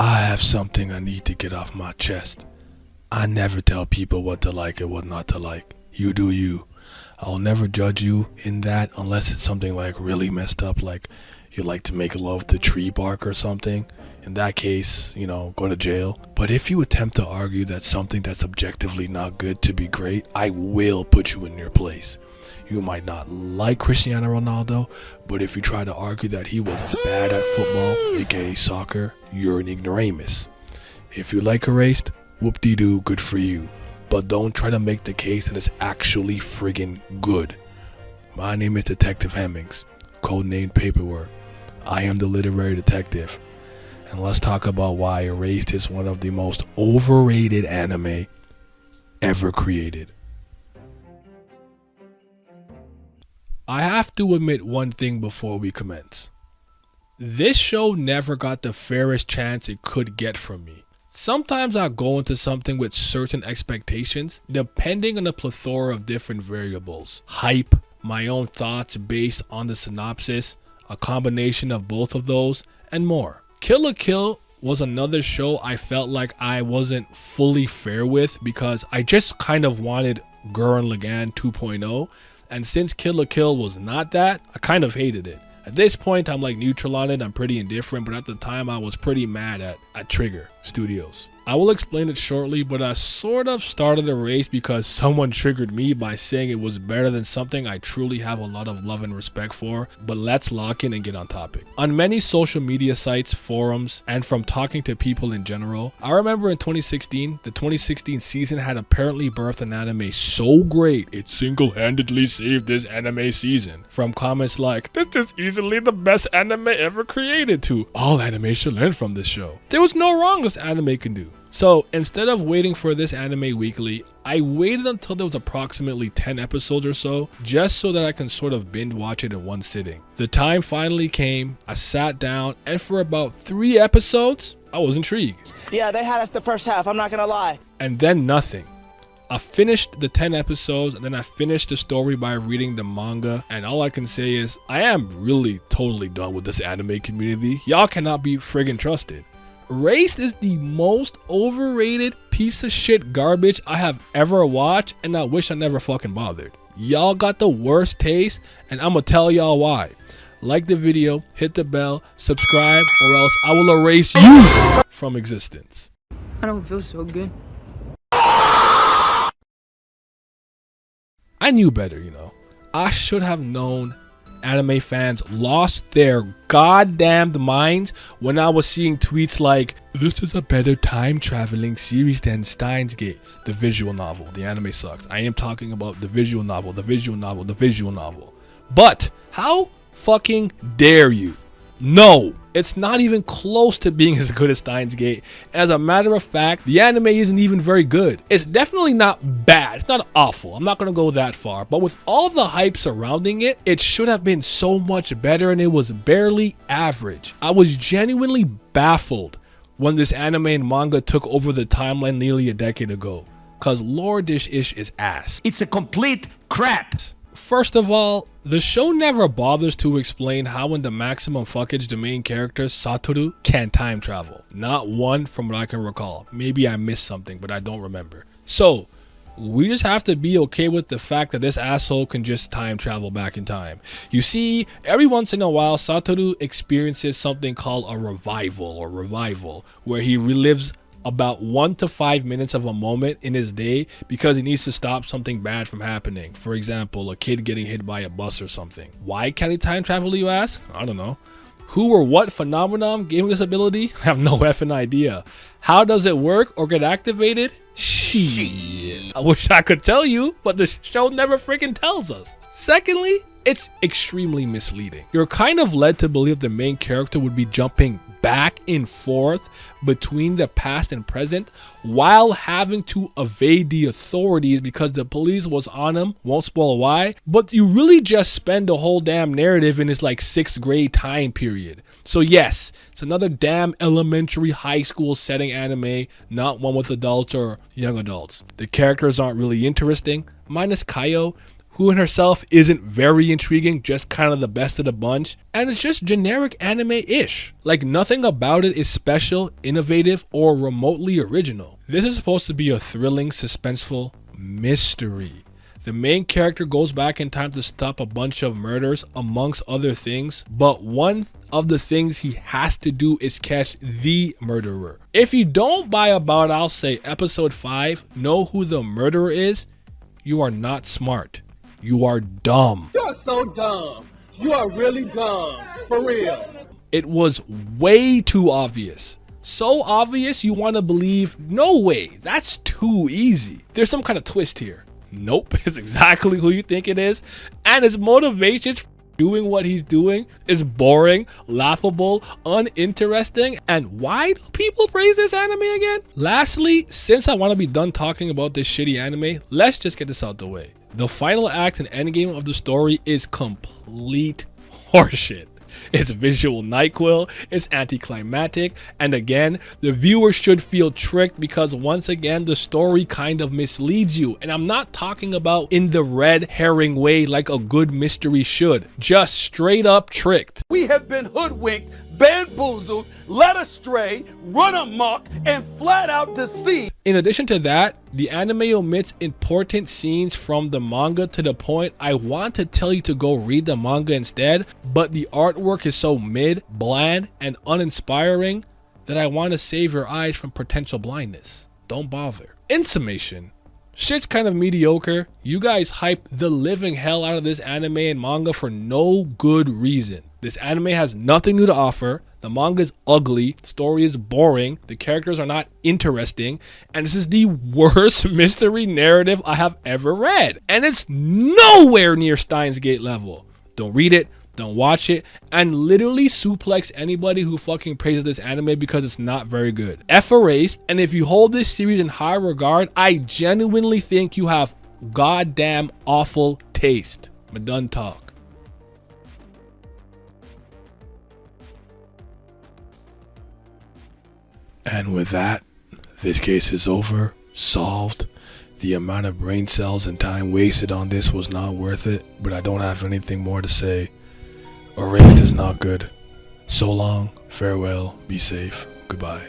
I have something I need to get off my chest. I never tell people what to like and what not to like. You do you. I'll never judge you in that unless it's something like really messed up, like you like to make love to tree bark or something. In that case, go to jail. But if you attempt to argue that something that's objectively not good to be great, I will put you in your place. You might not like Cristiano Ronaldo, but if you try to argue that he was bad at football, aka soccer, you're an ignoramus. If you like erased, whoop-de-doo, good for you. But don't try to make the case that it's actually friggin' good. My name is Detective Hemmings, codenamed Paperwork. I am the literary detective. And let's talk about why Erased is one of the most overrated anime ever created. I have to admit one thing before we commence. This show never got the fairest chance it could get from me. Sometimes I go into something with certain expectations, depending on a plethora of different variables. Hype, my own thoughts based on the synopsis, a combination of both of those, and more. Kill la Kill was another show I felt like I wasn't fully fair with because I just kind of wanted Gurren Lagann 2.0, and since Kill la Kill was not that, I kind of hated it. At this point, I'm like neutral on it. I'm pretty indifferent, but at the time I was pretty mad at Trigger Studios. I will explain it shortly, but I sort of started a race because someone triggered me by saying it was better than something I truly have a lot of love and respect for. But let's lock in and get on topic. On many social media sites, forums, and from talking to people in general, I remember in 2016, the 2016 season had apparently birthed an anime so great it single-handedly saved this anime season. From comments like, "This is easily the best anime ever created," to "all anime should learn from this show. There was no wrong this anime can do." So instead of waiting for this anime weekly, I waited until there was approximately 10 episodes or so, just so that I can sort of binge watch it in one sitting. The time finally came, I sat down, and for about 3 episodes, I was intrigued. Yeah, they had us the first half, I'm not gonna lie. And then nothing. I finished the 10 episodes and then I finished the story by reading the manga, and all I can say is I am really totally done with this anime community. Y'all cannot be friggin' trusted. Erased is the most overrated piece of shit garbage I have ever watched, and I wish I never fucking bothered. Y'all got the worst taste, and I'ma tell y'all why. Like the video, hit the bell, subscribe, or else I will erase you from existence. I don't feel so good. I knew better, I should have known anime fans lost their goddamn minds when I was seeing tweets like, "This is a better time traveling series than Steins Gate." The visual novel. The anime sucks. I am talking about the visual novel, the visual novel, the visual novel. But how fucking dare you? No, it's not even close to being as good as Steins Gate. As a matter of fact, the anime isn't even very good. It's definitely not bad. It's not awful. I'm not going to go that far. But with all the hype surrounding it, it should have been so much better, and it was barely average. I was genuinely baffled when this anime and manga took over the timeline nearly a decade ago. Cause Lord, this ish is ass. It's a complete crap. First of all, the show never bothers to explain how in the maximum fuckage the main character, Satoru, can time travel. Not one from what I can recall. Maybe I missed something, but I don't remember. So, we just have to be okay with the fact that this asshole can just time travel back in time. You see, every once in a while, Satoru experiences something called a revival, where he relives about 1 to 5 minutes of a moment in his day because he needs to stop something bad from happening. For example, a kid getting hit by a bus or something. Why can he time travel, you ask? I don't know. Who or what phenomenon gave him this ability? I have no effing idea. How does it work or get activated? Shit. I wish I could tell you, but the show never freaking tells us. Secondly, it's extremely misleading. You're kind of led to believe the main character would be jumping back and forth between the past and present while having to evade the authorities because the police was on him. Won't spoil why, but you really just spend the whole damn narrative in this like 6th grade time period. So yes, it's another damn elementary high school setting anime, not one with adults or young adults. The characters aren't really interesting, minus Kaio, who in herself isn't very intriguing, just kind of the best of the bunch, and it's just generic anime-ish. Like nothing about it is special, innovative, or remotely original. This is supposed to be a thrilling, suspenseful mystery. The main character goes back in time to stop a bunch of murders amongst other things, but one of the things he has to do is catch the murderer. If you don't buy about, I'll say episode 5, know who the murderer is, you are not smart. You are dumb. You are so dumb. You are really dumb. For real. It was way too obvious. So obvious you want to believe, no way, that's too easy. There's some kind of twist here. Nope, it's exactly who you think it is. And his motivations for doing what he's doing is boring, laughable, uninteresting. And why do people praise this anime again? Lastly, since I want to be done talking about this shitty anime, let's just get this out the way. The final act and endgame of the story is complete horseshit. It's visual NyQuil, it's anticlimactic, and again, the viewer should feel tricked because once again, the story kind of misleads you. And I'm not talking about in the red herring way like a good mystery should, just straight up tricked. We have been hoodwinked, bamboozled, led astray, run amok, and flat out deceived. In addition to that, the anime omits important scenes from the manga to the point I want to tell you to go read the manga instead, but the artwork is so mid, bland, and uninspiring that I want to save your eyes from potential blindness. Don't bother. In summation, shit's kind of mediocre. You guys hype the living hell out of this anime and manga for no good reason. This anime has nothing new to offer. The manga is ugly, the story is boring, the characters are not interesting, and this is the worst mystery narrative I have ever read. And it's nowhere near Steins Gate level. Don't read it, don't watch it, and literally suplex anybody who fucking praises this anime because it's not very good. F erased, and if you hold this series in high regard, I genuinely think you have goddamn awful taste. I'm done talk. And with that, this case is over, solved. The amount of brain cells and time wasted on this was not worth it, but I don't have anything more to say. Erased is not good. So long, farewell, be safe, goodbye.